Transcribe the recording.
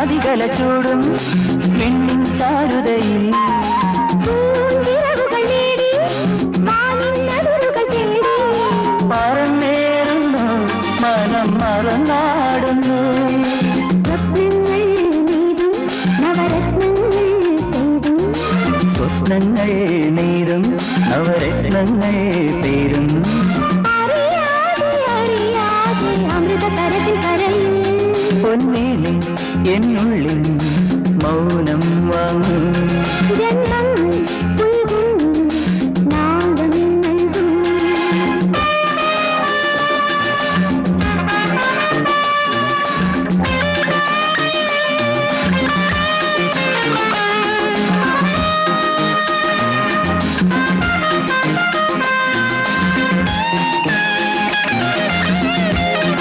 നദികല ചൂടും പെണ്ണിൻ ചാരുതയിൽ പറന്നേറുന്നു മനം മറന്നാടുന്നു സ്വപ്നങ്ങൾ നീരും നവരത്നങ്ങൾ പേരും പൊന്നേനെ എന്നുള്ളിൽ മൗനം വാങ്ങും